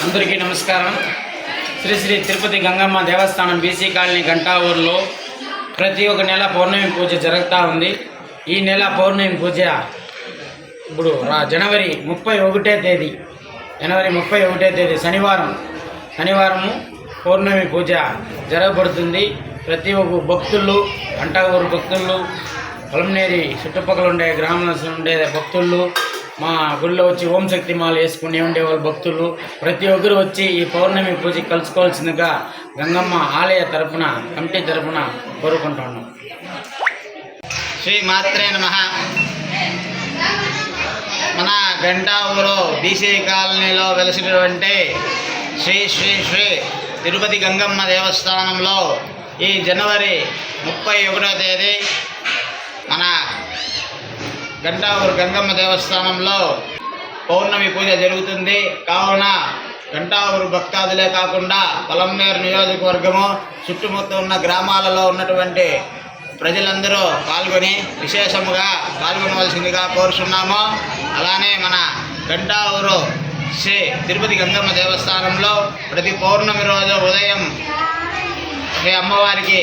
అందరికీ నమస్కారం. శ్రీ శ్రీ తిరుపతి గంగమ్మ దేవస్థానం BC colony గంటావూరులో ప్రతి ఒక్క నెల పౌర్ణమి పూజ జరుగుతూ ఉంది. ఈ నెల పౌర్ణమి పూజ ఇప్పుడు జనవరి 31 తేదీ శనివారము పౌర్ణమి పూజ జరగబడుతుంది. ప్రతి ఒక్క భక్తులు, గంటావూరు భక్తులు, పొలంనేరి చుట్టుపక్కల ఉండే గ్రామంలో ఉండే భక్తులు, మా గుళ్ళో వచ్చి ఓం శక్తి మాల వేసుకుని ఉండే వాళ్ళ భక్తులు ప్రతి ఒక్కరు వచ్చి ఈ పౌర్ణమి పూజ కలుసుకోవాల్సిందిగా గంగమ్మ ఆలయ తరపున, కమిటీ తరపున కోరుకుంటున్నాం. శ్రీ మాత్రే నమః. మన గంటావూరు బీసీ కాలనీలో వెలిసినటువంటి శ్రీ శ్రీ శ్రీ తిరుపతి గంగమ్మ దేవస్థానంలో ఈ జనవరి 31 తేదీ మన గంటావూరు గంగమ్మ దేవస్థానంలో పౌర్ణమి పూజ జరుగుతుంది. కావున గంటావూరు భక్తాదులే కాకుండా పొలంనేరు నియోజకవర్గము చుట్టుముట్టు ఉన్న గ్రామాలలో ఉన్నటువంటి ప్రజలందరూ పాల్గొని విశేషముగా పాల్గొనవలసిందిగా కోరుచున్నాము. అలానే మన గంటావూరు శ్రీ తిరుపతి గంగమ్మ దేవస్థానంలో ప్రతి పౌర్ణమి రోజు ఉదయం అమ్మవారికి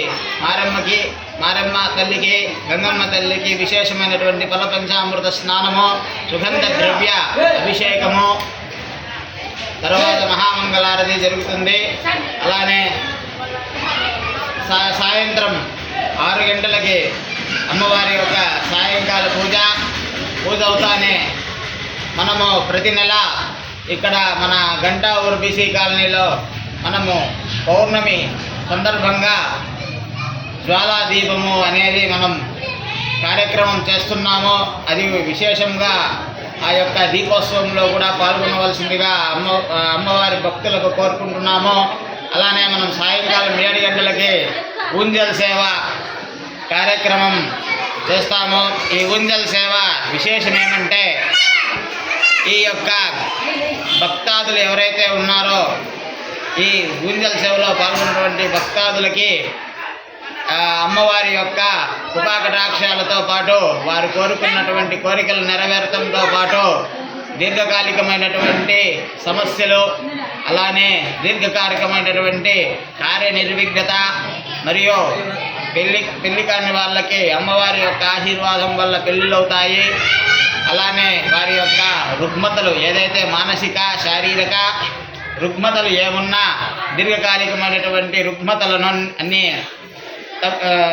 మారమ్మ తల్లికి, గంగమ్మ తల్లికి విశేషమైనటువంటి ఫలపంచామృత స్నానము, సుగంధ ద్రవ్య అభిషేకము, తర్వాత మహామంగళారతి జరుగుతుంది. అలానే సాయంత్రం 6 గంటలకి అమ్మవారి యొక్క సాయంకాల పూజ అవుతానే మనము ప్రతి నెల ఇక్కడ మన గంటావూరు బీసీ కాలనీలో మనము పౌర్ణమి సందర్భంగా జ్వాలాదీపము అనేది మనం కార్యక్రమం చేస్తున్నాము. అది విశేషంగా ఆ యొక్క దీపోత్సవంలో కూడా పాల్గొనవలసిందిగా అమ్మవారి భక్తులకు కోరుకుంటున్నాము. అలానే మనం సాయంకాలం 7 గంటలకి ఊంజల్ సేవ కార్యక్రమం చేస్తాము. ఈ ఊంజల్ సేవ విశేషం ఏమంటే, ఈ యొక్క భక్తాదులు ఎవరైతే ఉన్నారో ఈ ఊంజల్ సేవలో పాల్గొన్నటువంటి భక్తాదులకి అమ్మవారి యొక్క కృపాకటాక్షాలతో పాటు వారు కోరుకున్నటువంటి కోరికలు నెరవేరడంతో పాటు దీర్ఘకాలికమైనటువంటి సమస్యలు, అలానే దీర్ఘకాలికమైనటువంటి కార్యనిర్విఘ్నత మరియు పెళ్లి కాని వాళ్ళకి అమ్మవారి యొక్క ఆశీర్వాదం వల్ల పెళ్ళిళ్ళు అవుతాయి. అలానే వారి యొక్క రుగ్మతలు ఏదైతే మానసిక, శారీరక రుగ్మతలు ఏమున్నా దీర్ఘకాలికమైనటువంటి రుగ్మతలను అన్నీ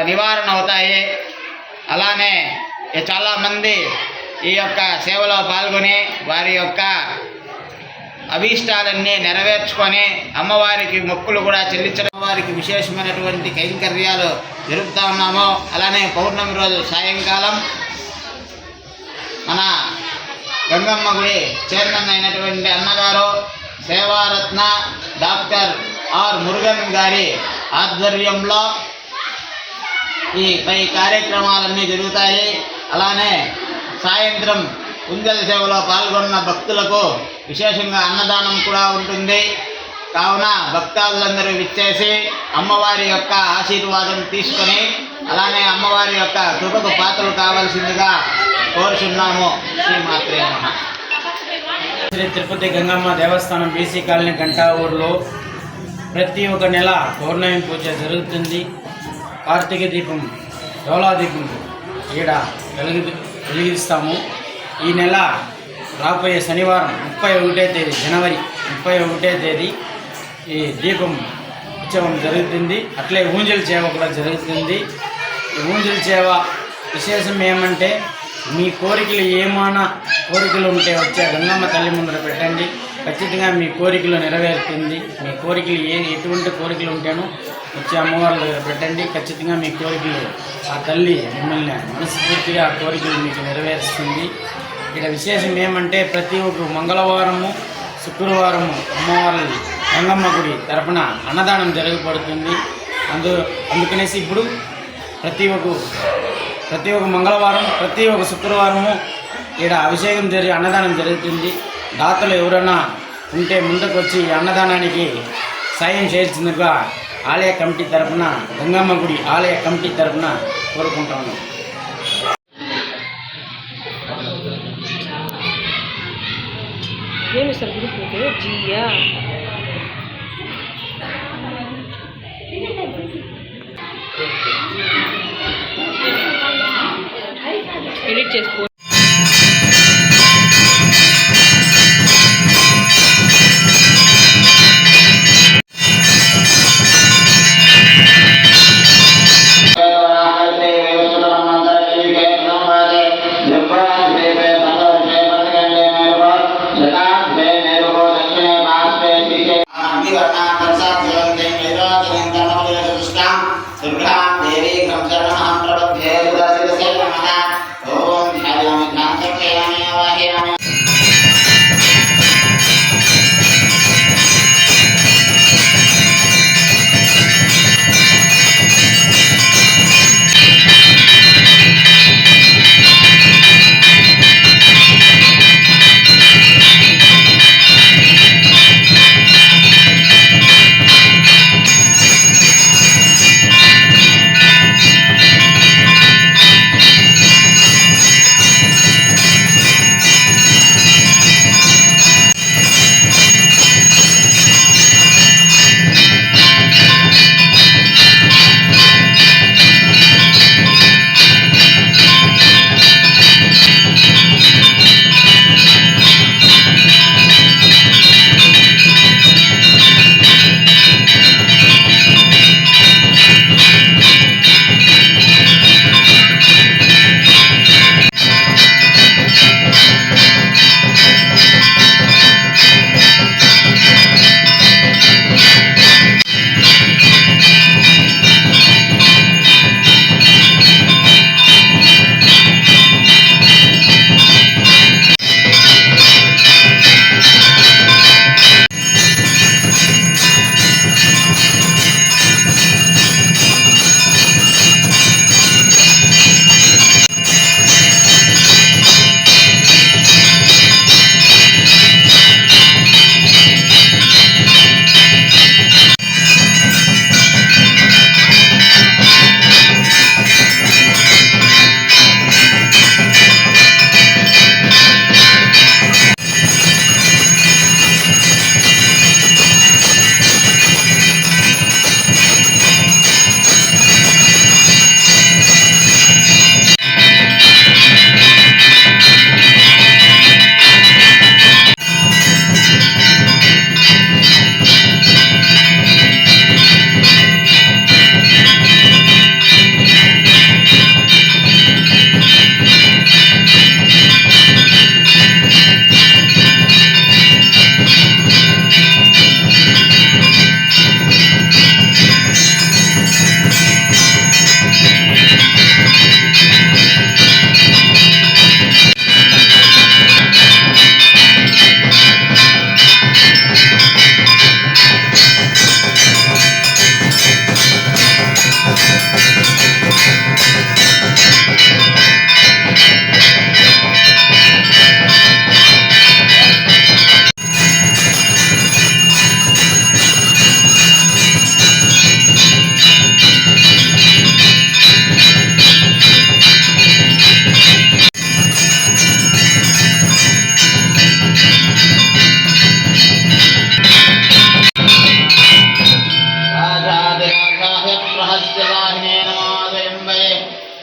నివారణ అవుతాయి. అలానే చాలామంది ఈ యొక్క సేవలో పాల్గొని వారి యొక్క అభీష్టాలన్నీ నెరవేర్చుకొని అమ్మవారికి మొక్కులు కూడా చెల్లించడం, వారికి విశేషమైనటువంటి కైంకర్యాలు జరుపుతూ ఉన్నాము. అలానే పౌర్ణమి రోజు సాయంకాలం మన గంగమ్మ గుడి చైర్మన్ అయినటువంటి అన్నగారు సేవారత్న డాక్టర్ ఆర్ మురుగన్ గారి ఆధ్వర్యంలో ఈ పై కార్యక్రమాలన్నీ జరుగుతాయి. అలానే సాయంత్రం కుంజల సేవలో పాల్గొన్న భక్తులకు విశేషంగా అన్నదానం కూడా ఉంటుంది. కావున భక్తాదులందరూ విచ్చేసి అమ్మవారి యొక్క ఆశీర్వాదం తీసుకొని అలానే అమ్మవారి యొక్క కృపకు పాత్రలు కావాల్సిందిగా కోరుచున్నాము. శ్రీ మాత్రే నమః. శ్రీ తిరుపతి గంగమ్మ దేవస్థానం బీసీ కాలనీ గంటావూరులో ప్రతి ఒక్క నెల పౌర్ణమి పూజ జరుగుతుంది. కార్తీక దీపం, జ్వాలాదీపం ఈడ వెలిగిస్తాము. ఈ నెల రాబోయే శనివారం 31 తేదీ జనవరి 31 తేదీ ఈ దీపం ఉత్సవం జరుగుతుంది. అట్లే ఊంజల్ సేవ కూడా జరుగుతుంది. ఈ ఊంజల్ సేవ విశేషం ఏమంటే, మీ కోరికలు ఏమైనా కోరికలు ఉంటే వచ్చే గంగమ్మ తల్లి ముందర పెట్టండి, ఖచ్చితంగా మీ కోరికలు నెరవేరుతుంది. మీ కోరికలు ఎటువంటి కోరికలు ఉంటేనో వచ్చి అమ్మవారి దగ్గర పెట్టండి, ఖచ్చితంగా మీ కోరికలు ఆ తల్లి మిమ్మల్ని మనస్ఫూర్తిగా ఆ కోరికలు మీకు నెరవేరుస్తుంది. ఇక్కడ విశేషం ఏమంటే, ప్రతి ఒక్క మంగళవారము, శుక్రవారము అమ్మవారి గంగమ్మ గుడి తరపున అన్నదానం జరగబడుతుంది. అందుకనేసి ఇప్పుడు ప్రతి ఒక్క మంగళవారం, ప్రతి ఒక్క శుక్రవారము ఇక్కడ అభిషేకం అన్నదానం జరుగుతుంది. దాతలు ఎవరైనా ఉంటే ముందుకు వచ్చి అన్నదానానికి సాయం చేయాల్సిందిగా ఆలయ కమిటీ తరపున, గంగమ్మ గుడి ఆలయ కమిటీ తరపున కోరుకుంటాము. ಏನು ಸರ್ ಗ್ರೂಪ್ ಜಿಯಾ ఎడిట్ చేసుకో.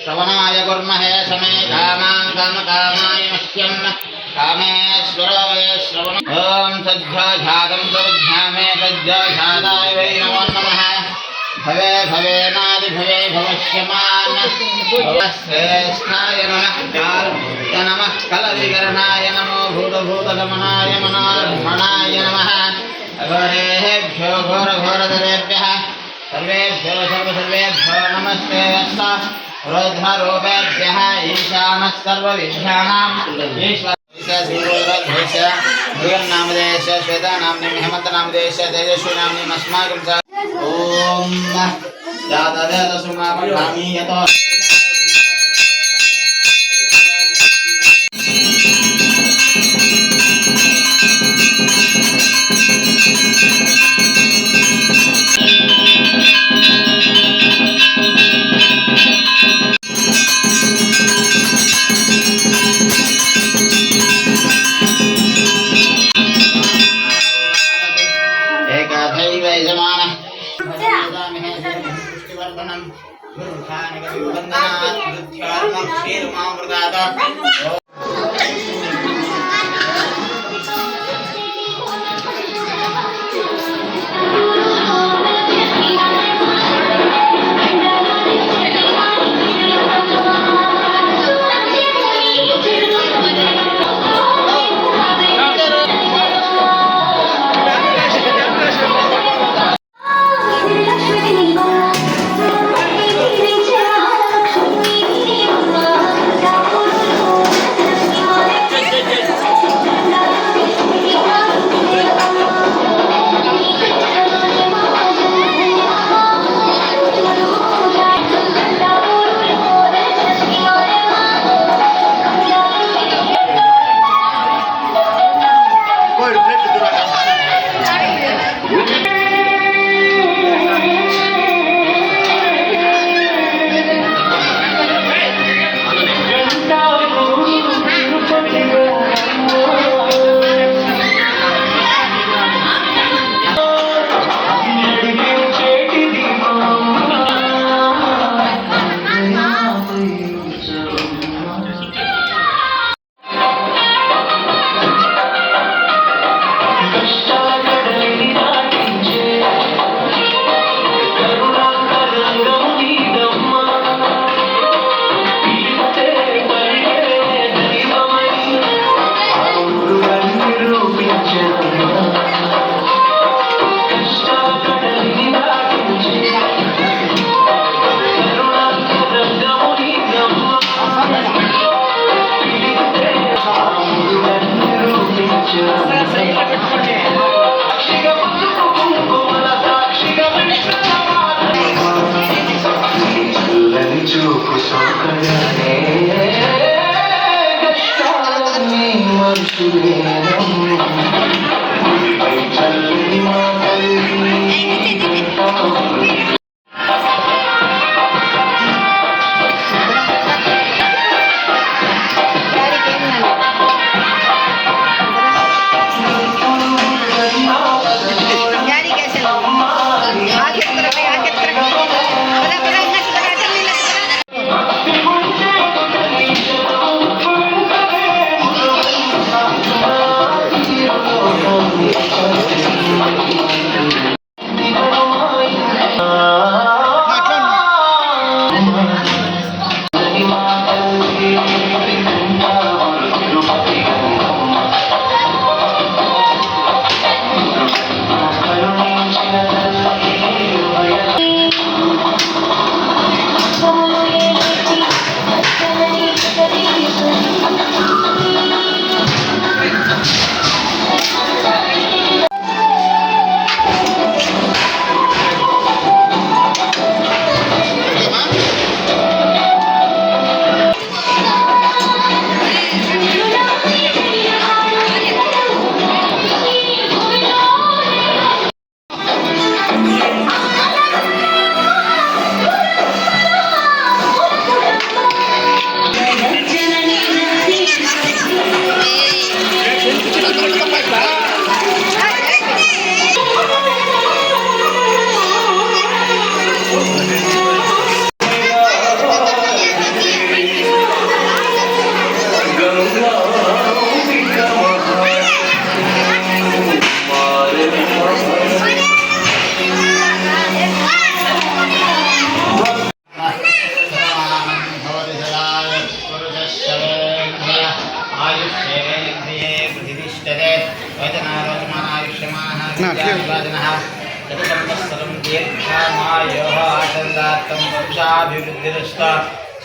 श्रवणाय कुर्महे समे कामां कामकामाय मह्यं कामेश्वरो वै श्रवण ॐ सद्ध्याघातं सद्ध्यामे सद्ध्याघाताय वै नमो नमः भवे भवेनादिभवे भवष्यमान् श्रेष्ठाय नमः कलविकरणाय नमो भूतभूतगमनाय मनार्मणाय नमः अघोरेभ्यो घोरघोरदरेभ्यः सर्वेभ्यो सर्वसर्वेभ्यो नमस्ते रुद्ररूपेभ्यः ईशानः सर्वविद्यानाम् ईश्वरनामदेश श्वेतानाम्नि हेमन्तनामदेश तेजस्वीनाम्नि अस्माकं च ॐ जातवेदसुमापठामि यतो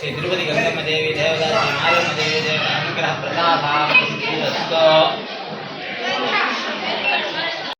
श्री तिरुपति गंगम्म देवी देवदासी नारायण देवी देव अनुग्रह प्रसाद